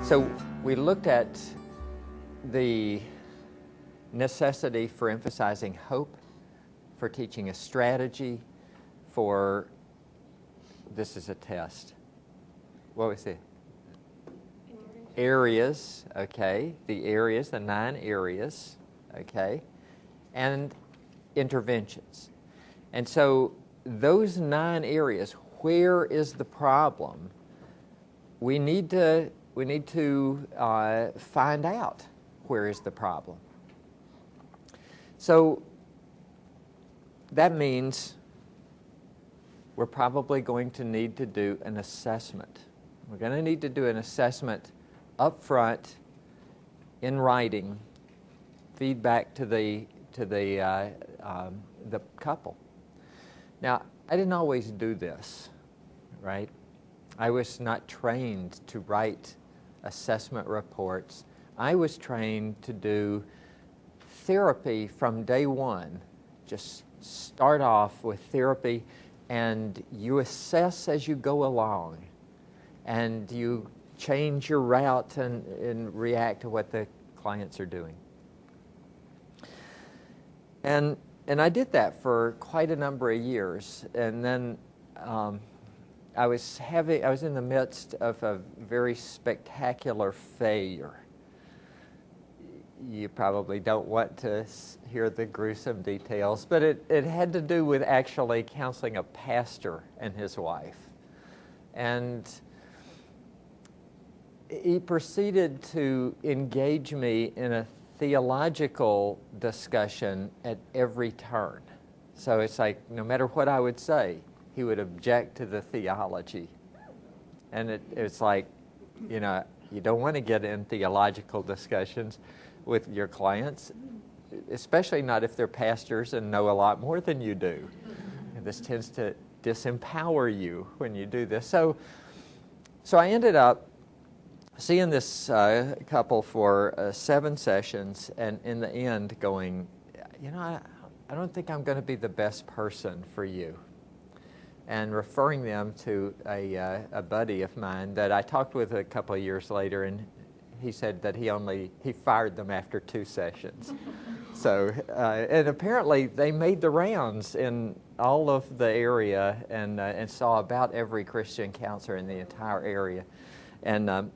So we looked at the necessity for emphasizing hope, for teaching a strategy, for, this is a test. What was it? Areas, okay. The areas, the 9 areas, okay. And interventions. And so those 9 areas, where is the problem? We need to find out where is the problem. So that means we're probably going to need to do an assessment. We're going to need to do an assessment up front, in writing, feedback to the couple. Now, I didn't always do this, right? I was not trained to write assessment reports. I was trained to do therapy from day one. Just start off with therapy, and you assess as you go along, and you change your route and react to what the clients are doing. And I did that for quite a number of years, and then I was in the midst of a very spectacular failure. You probably don't want to hear the gruesome details, but it had to do with actually counseling a pastor and his wife. And he proceeded to engage me in a theological discussion at every turn. So it's like, no matter what I would say, he would object to the theology. And it's like, you know, you don't want to get in theological discussions with your clients, especially not if they're pastors and know a lot more than you do. And this tends to disempower you when you do this. So I ended up seeing this couple for 7 sessions, and in the end going, you know, I don't think I'm going to be the best person for you. And referring them to a buddy of mine that I talked with a couple of years later, and he said that he fired them after 2 sessions. So, and apparently they made the rounds in all of the area and saw about every Christian counselor in the entire area, and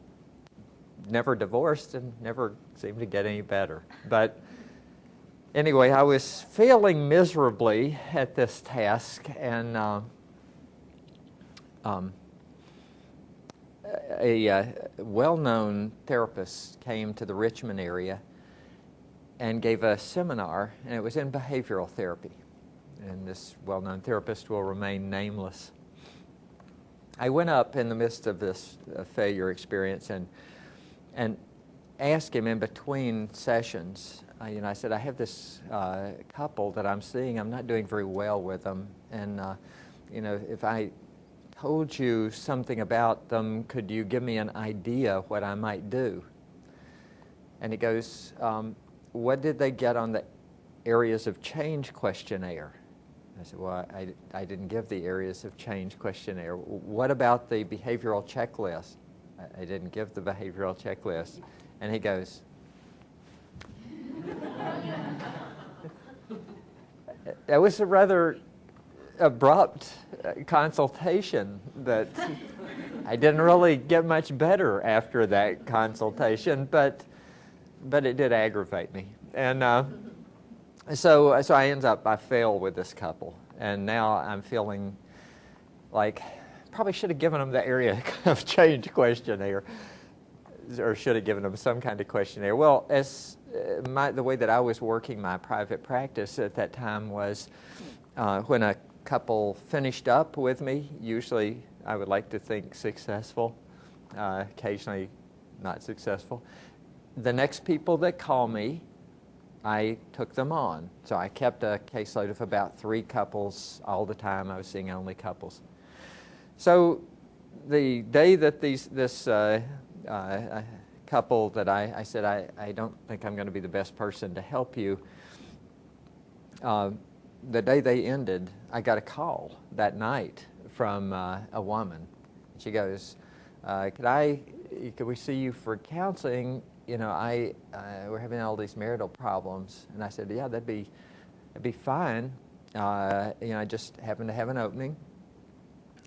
never divorced and never seemed to get any better. But anyway, I was failing miserably at this task, and a well-known therapist came to the Richmond area and gave a seminar, and it was in behavioral therapy. And this well-known therapist will remain nameless. I went up in the midst of this failure experience and asked him in between sessions, I said, I have this couple that I'm seeing. I'm not doing very well with them, and if I told you something about them, could you give me an idea what I might do? And he goes, what did they get on the areas of change questionnaire? I said, well, I didn't give the areas of change questionnaire. What about the behavioral checklist? I didn't give the behavioral checklist. And he goes, that was a rather abrupt consultation that I didn't really get much better after that consultation, but it did aggravate me. And so I fail with this couple, and now I'm feeling like probably should have given them the area of change questionnaire, or should have given them some kind of questionnaire. Well, as the way that I was working my private practice at that time was when a couple finished up with me, usually I would like to think successful, occasionally not successful. The next people that call me, I took them on. So I kept a caseload of about 3 couples all the time. I was seeing only couples. So the day that this couple that I said, I don't think I'm going to be the best person to help you, the day they ended, I got a call that night from a woman. She goes, could I could we see you for counseling? You know, we're having all these marital problems. And I said, yeah, that'd be fine. You know, I just happen to have an opening.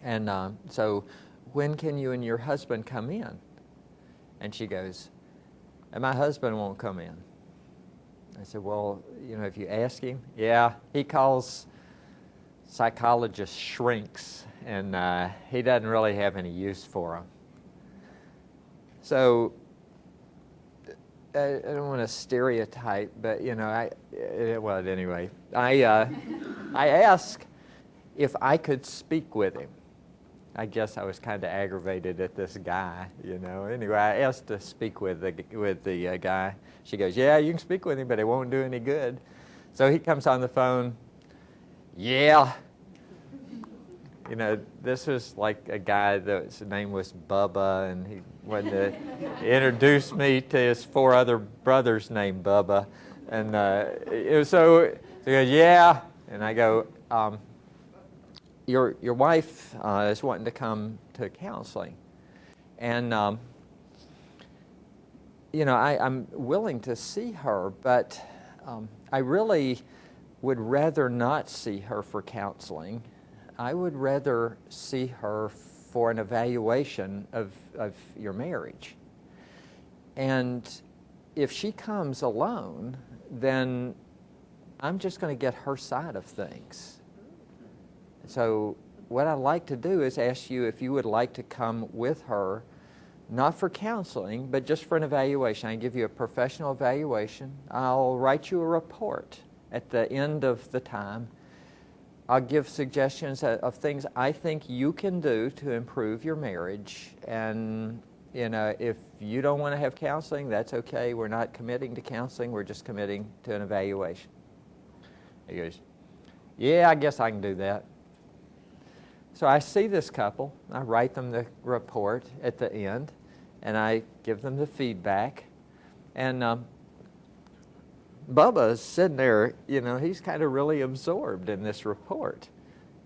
And so when can you and your husband come in? And she goes, and my husband won't come in. I said, well, you know, if you ask him, yeah, he calls psychologists shrinks, and he doesn't really have any use for them. So I don't want to stereotype, but you know, well, anyway, I asked if I could speak with him. I guess I was kind of aggravated at this guy, you know. Anyway, I asked to speak with the guy. She goes, yeah, you can speak with him, but it won't do any good. So he comes on the phone. Yeah. You know, this was like a guy his name was Bubba, and he wanted to introduce me to his 4 other brothers named Bubba. And so he goes, yeah. And I go, your wife is wanting to come to counseling. And, you know, I'm willing to see her, but I really would rather not see her for counseling. I would rather see her for an evaluation of your marriage. And if she comes alone, then I'm just going to get her side of things. So what I'd like to do is ask you if you would like to come with her, not for counseling, but just for an evaluation. I give you a professional evaluation. I'll write you a report at the end of the time. I'll give suggestions of things I think you can do to improve your marriage. And, you know, if you don't want to have counseling, that's okay. We're not committing to counseling. We're just committing to an evaluation. He goes, yeah, I guess I can do that. So I see this couple. I write them the report at the end, and I give them the feedback. And Bubba's sitting there, you know, he's kind of really absorbed in this report.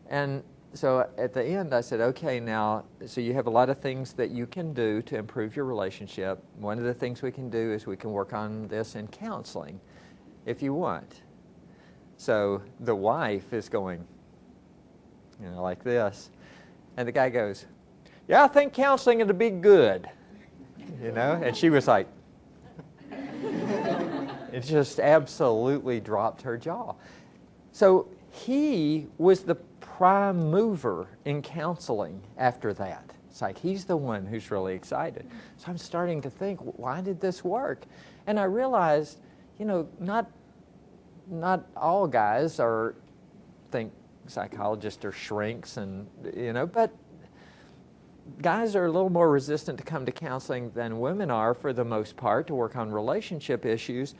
And so at the end I said, okay, now, so you have a lot of things that you can do to improve your relationship. One of the things we can do is we can work on this in counseling if you want. So the wife is going, you know, like this. And the guy goes, yeah, I think counseling would be good. You know, and she was like, it just absolutely dropped her jaw. So he was the prime mover in counseling after that. It's like he's the one who's really excited. So I'm starting to think, why did this work? And I realized, you know, not all guys think psychologists are shrinks, and you know, but guys are a little more resistant to come to counseling than women are for the most part to work on relationship issues.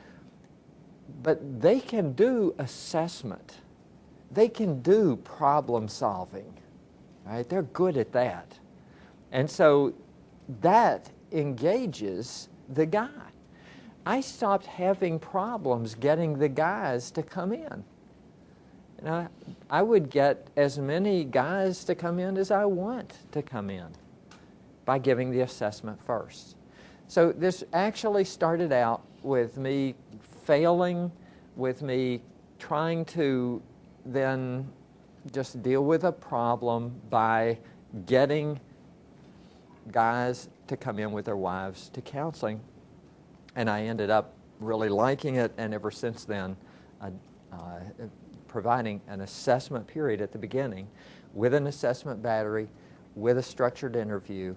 But they can do assessment. They can do problem solving. Right? They're good at that. And so that engages the guy. I stopped having problems getting the guys to come in. You know, I would get as many guys to come in as I want to come in by giving the assessment first. So this actually started out with me failing, with me trying to then just deal with a problem by getting guys to come in with their wives to counseling. And I ended up really liking it, and ever since then, providing an assessment period at the beginning with an assessment battery, with a structured interview,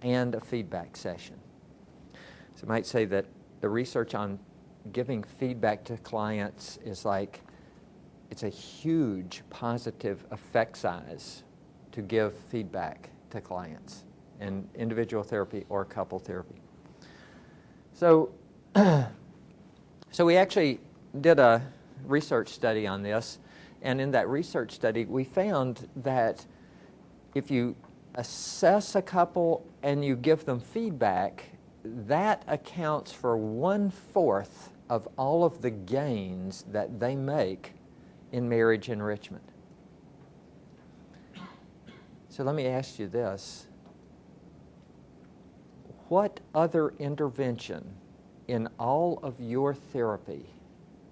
and a feedback session. So I might say that the research on giving feedback to clients is like, it's a huge positive effect size to give feedback to clients in individual therapy or couple therapy. So, so we actually did a research study on this, and in that research study we found that if you assess a couple and you give them feedback, that accounts for 1/4 of all of the gains that they make in marriage enrichment. So let me ask you this. what other intervention in all of your therapy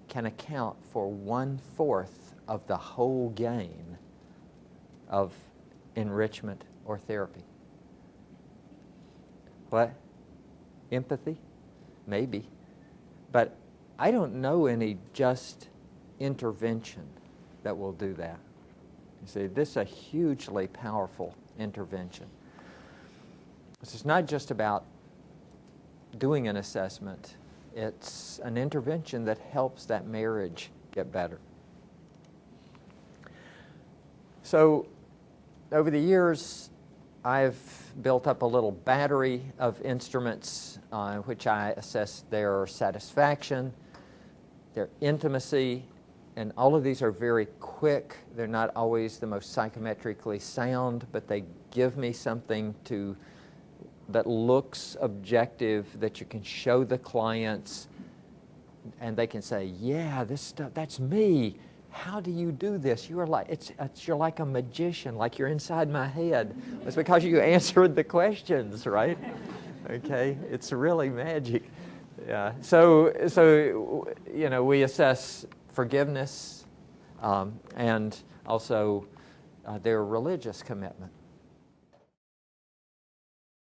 can account for 1/4 of the whole gain of enrichment or therapy? What? Empathy? Maybe. But I don't know any just intervention that will do that. You see, this is a hugely powerful intervention. This is not just about doing an assessment. It's an intervention that helps that marriage get better. So over the years, I've built up a little battery of instruments which I assess their satisfaction, their intimacy, and all of these are very quick. They're not always the most psychometrically sound, but they give me something that looks objective, that you can show the clients, and they can say, yeah, this stuff, that's me. How do you do this? You are like, you're like a magician, like you're inside my head. It's because you answered the questions, right? Okay, it's really magic. Yeah. So you know, we assess forgiveness and also their religious commitment.